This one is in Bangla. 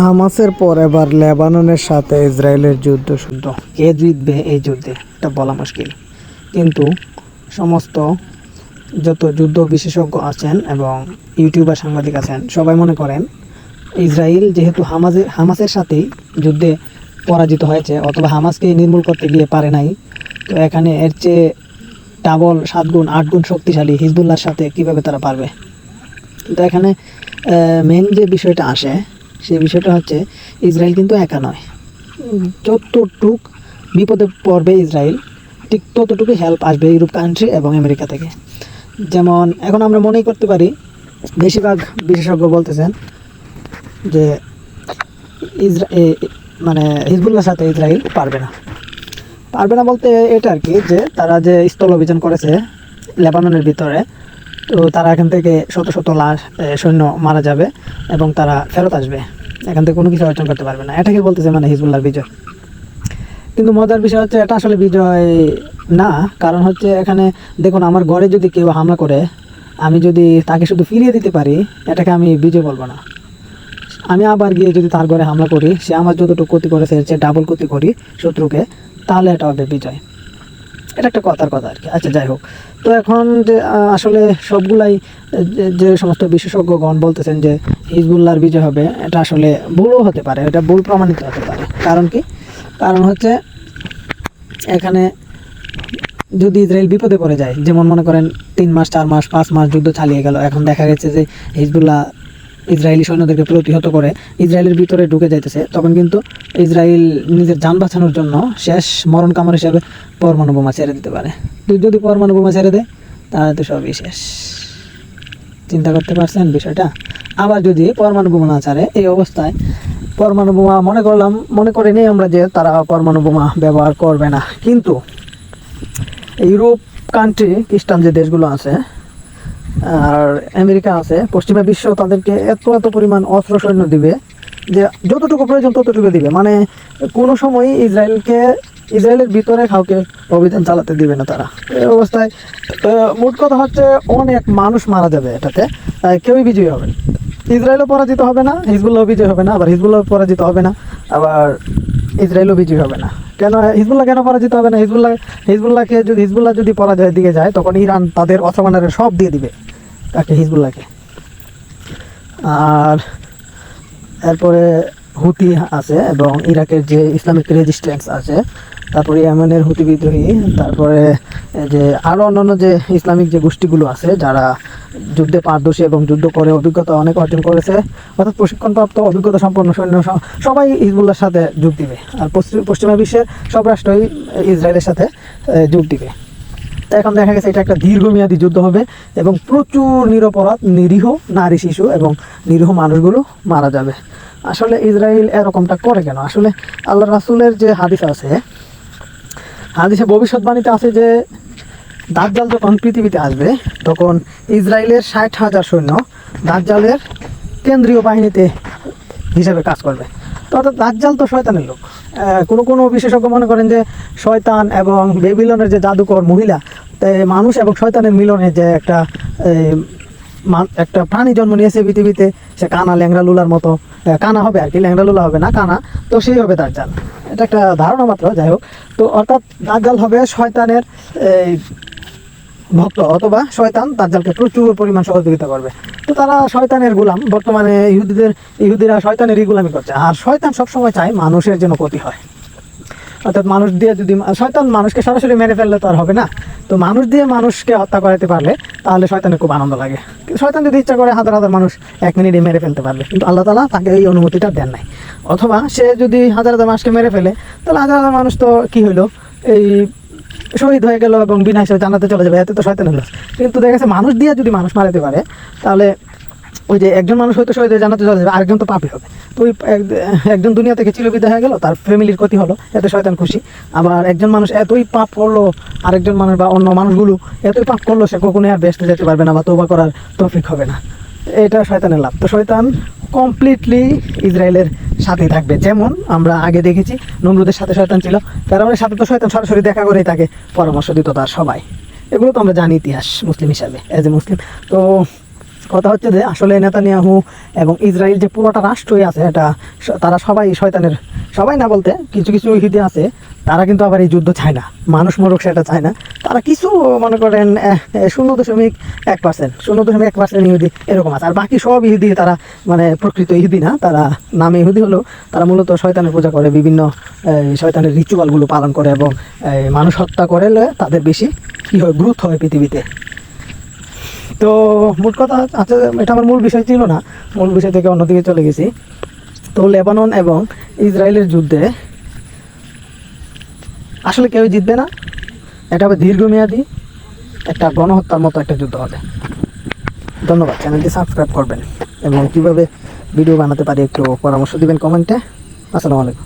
হামাসের পর এবার লেবাননের সাথে ইসরায়েলের যুদ্ধ শুদ্ধ। কে জিতবে এই যুদ্ধে এটা বলা মুশকিল, কিন্তু সমস্ত যত যুদ্ধ বিশেষজ্ঞ আছেন এবং ইউটিউবার সাংবাদিক আছেন সবাই মনে করেন ইসরায়েল যেহেতু হামাসের সাথেই যুদ্ধে পরাজিত হয়েছে অথবা হামাসকে নির্মূল করতে গিয়ে পারে নাই, তো এখানে এর চেয়ে ডাবল 7 গুণ 8 গুণ শক্তিশালী হিজবুল্লাহর সাথে কিভাবে তারা পারবে। কিন্তু এখানে মেন যে বিষয়টা আসে সেই বিষয়টা হচ্ছে ইসরায়েল কিন্তু একা নয়। যতটুক বিপদে পড়বে ইসরায়েল ঠিক ততটুকু হেল্প আসবে ইউরোপ কান্ট্রি এবং আমেরিকা থেকে। যেমন এখন আমরা মনেই করতে পারি, বেশিরভাগ বিশেষজ্ঞ বলতেছেন যে মানে হিজবুল্লাহর সাথে ইসরায়েল পারবে না বলতে এটা আর কি, যে তারা যে স্থল অভিযান করেছে লেবাননের ভিতরে, তো তারা এখান থেকে শত শত লাশ সৈন্য মারা যাবে এবং তারা ফেরত আসবে, এখান থেকে কোনো কিছু অর্জন করতে পারবে না। এটাকে বলতেছে মানে হিজবুল্লাহর বিজয়। কিন্তু মজার বিষয় হচ্ছে এটা আসলে বিজয় না, কারণ হচ্ছে এখানে দেখুন, আমার ঘরে যদি কেউ হামলা করে আমি যদি তাকে শুধু ফিরিয়ে দিতে পারি, এটাকে আমি বিজয় বলবো না। আমি আবার গিয়ে যদি তার ঘরে হামলা করি, সে আমার যতটুকু ক্ষতি করেছে এর চেয়ে ডাবল ক্ষতি করি শত্রুকে, তাহলে এটা হবে বিজয়। এটা একটা কথার কথা আর কি। আচ্ছা, যাই হোক, তো এখন যে আসলে সবগুলাই যে সমস্ত বিশেষজ্ঞগণ বলতেছেন যে হিজবুল্লাহর বিজয় হবে, এটা আসলে ভুলও হতে পারে, এটা ভুল প্রমাণিত হতে পারে। কারণ কি? কারণ হচ্ছে এখানে যদি ইসরায়েল বিপদে পড়ে যায়, যেমন মনে করেন 3 মাস 4 মাস 5 মাস যুদ্ধ চালিয়ে গেল, এখন দেখা গেছে যে হিজবুল্লাহ ইসরায়েলি সৈন্যদেরকে প্রতিহত করে ইসরায়েলের ভিতরে ঢুকে যাইতেছে, তখন কিন্তু ইসরায়েল নিজের যান বাঁচানোর জন্য শেষ মরণ কামড় হিসাবে পরমাণু বোমা ছেড়ে দিতে পারে। যদি পরমাণু বোমা ছেড়ে দেয় তাহলে তো সবই শেষ। চিন্তা করতে পারছেন বিষয়টা? আবার যদি পরমাণু বোমা না ছাড়ে, এই অবস্থায় পরমাণু বোমা মনে করে নেই আমরা যে তারা পরমাণু বোমা ব্যবহার করবে না, কিন্তু ইউরোপ কান্ট্রি খ্রিস্টান যে দেশগুলো আছে আর আমেরিকা আছে, পশ্চিমা বিশ্ব তাদেরকে এত পরিমাণ অস্ত্র সৈন্য দিবে যে যতটুকু প্রয়োজন ততটুকু দিবে। মানে কোনো সময় ইসরায়েলের ভিতরে কাউকে অভিযান চালাতে দিবে না তারা। এই অবস্থায় মোট কথা হচ্ছে অনেক মানুষ মারা যাবে, এটাতে কেউই বিজয়ী হবে না। ইসরায়েলও পরাজিত হবে না, হিজবুল্লাহ বিজয় হবে না, আবার হিজবুল্লাহ পরাজিত হবে না, আবার ইসরায়েলও বিজয়ী হবে না। কেন হিজবুল্লাহ কেন পরাজিত হবে না? হিজবুল্লাহ যদি পরাজয়ের দিকে যায়, তখন ইরান তাদের অস্ত্র সব দিয়ে দিবে তাকে, হিজবুল্লাহকে। আর এরপরে হুতি আছে এবং ইরাকের যে ইসলামিক রেজিস্ট্যান্স আছে, তারপরে ইয়েমেনের হুতি বিদ্রোহী, তারপরে যে আরও অন্যান্য যে ইসলামিক যে গোষ্ঠীগুলো আছে যারা যুদ্ধে পারদর্শী এবং যুদ্ধ করে অভিজ্ঞতা অনেক অর্জন করেছে, অর্থাৎ প্রশিক্ষণপ্রাপ্ত অভিজ্ঞতা সম্পন্ন সৈন্য, সবাই হিজবুল্লাহর সাথে যোগ দিবে। আর পশ্চিমা বিশ্বের সব রাষ্ট্রই ইসরায়েলের সাথে যোগ দিবে। তো এখন দেখা গেছে এটা একটা দীর্ঘমেয়াদী যুদ্ধ হবে এবং প্রচুর নিরপরাধ নিরীহ নারী শিশু এবং নিরীহ মানুষগুলো মারা যাবে। আসলে ইসরায়েল এরকমটা করে কেন? আসলে আল্লাহ রাসূলের যে হাদিসে ভবিষ্যৎবাণীতে আছে যে দাজ্জাল যখন পৃথিবীতে আসবে, তখন ইসরায়েলের 60,000 সৈন্য দাজ্জালের কেন্দ্রীয় বাহিনীতে হিসেবে কাজ করবে। তো অর্থাৎ দাজ্জাল তো শয়তানের লোক। কোনো বিশেষজ্ঞ মনে করেন যে শয়তান এবং বেবিলনের যে জাদুকর মহিলা, মানুষ এবং শয়তানের মিলনে যে একটা প্রাণী জন্ম নিয়েছে পৃথিবীতে, সে কানা ল্যাংড়া লুলার মতো, কানা হবে আর কি, ল্যাংড়া লুলা হবে না, কানা, তো সেই হবে দাজ্জাল। এটা একটা ধারণা মাত্র, যাই হোক। তো অর্থাৎ দাজ্জাল হবে শয়তানের ভক্ত, অথবা শয়তান দাজ্জালকে প্রচুর পরিমাণ সহযোগিতা করবে। তো তারা শয়তানের গোলাম, বর্তমানে ইহুদিরা শয়তানেরই গোলামি করছে। আর শয়তান সবসময় চায় মানুষের যেন ক্ষতি হয়, অর্থাৎ মানুষ দিয়ে যদি শয়তান মানুষকে সরাসরি মেরে ফেললে তো আর হবে না, তো মানুষ দিয়ে মানুষকে হত্যা করাতে পারলে তাহলে শয়তানের খুব আনন্দ লাগে। শয়তান যদি ইচ্ছা করে হাজার হাজার মানুষ 1 মিনিটে মেরে ফেলতে পারবে, কিন্তু আল্লাহ তাআলা তাকে এই অনুমতিটা দেন নাই। অথবা সে যদি হাজার হাজার মানুষকে মেরে ফেলে, তাহলে হাজার হাজার মানুষ তো কি হইলো, এই শহীদ হয়ে গেল এবং বিনা হিসেবে জান্নাতে চলে যাবে, এতে তো শয়তান হলো। কিন্তু দেখা গেছে মানুষ দিয়ে যদি মানুষ মারাতে পারে, তাহলে ওই যে একজন মানুষ হয়তো শহীদ হয়ে জান্নাতে চলে যাবে, আরেকজন তো পাপী হবে। তো ওই একজন দুনিয়া থেকে চিরবিদায় হয়ে গেল, তার ফ্যামিলির ক্ষতি হলো, এতে শয়তান খুশি। আবার একজন মানুষ এতই পাপ করলো, আরেকজন মানুষ বা অন্য মানুষগুলো এতই পাপ করলো, সে কখনোই আর বেহেশতে যেতে পারবে না বা তওবা করার তৌফিক হবে না। এটা শয়তানের লাভ। তো শয়তান কমপ্লিটলি ইসরায়েলের সাথেই থাকবে। যেমন আমরা আগে দেখেছি নমরুদের সাথে শয়তান ছিল, ফেরাউনের সাথে তো শয়তান সরাসরি দেখা করেই তাকে পরামর্শ দিত তার সবাই। এগুলো তো আমরা জানি ইতিহাস মুসলিম হিসাবে, অ্যাজ এ মুসলিম। তো কথা হচ্ছে যে আসলে নেতানিয়াহু এবং ইসরায়েল যে পুরোটা রাষ্ট্রই আছে এটা তারা সবাই শয়তানের, সবাই না বলতে কিছু কিছু ইহুদি আছে তারা কিন্তু আবার এই যুদ্ধ চায় না, মানুষ মরুক সেটা চায় না। তারা কিছু মনে করেন 0.1%, 0.1% ইহুদি এরকম আছে। আর বাকি সব ইহুদি তারা মানে প্রকৃত ইহুদি না, তারা নামে ইহুদি হলেও তারা মূলত শয়তানের পূজা করে, বিভিন্ন শয়তানের রিচুয়ালগুলো পালন করে এবং মানুষ হত্যা করলে তাদের বেশি কী হয়, গ্রোথ হয় পৃথিবীতে। তো মোট কথা আচ্ছা, এটা আমার মূল বিষয় ছিল না, মূল বিষয় থেকে অন্যদিকে চলে গেছি। তো লেবানন এবং ইসরায়েলের যুদ্ধে আসলে কেউ জিতবে না, এটা হবে দীর্ঘমেয়াদী একটা গণহত্যার মতো একটা যুদ্ধ হবে। ধন্যবাদ, চ্যানেলটি সাবস্ক্রাইব করবেন এবং কীভাবে ভিডিও বানাতে পারি একটু পরামর্শ দিবেন কমেন্টে। আসসালামু আলাইকুম।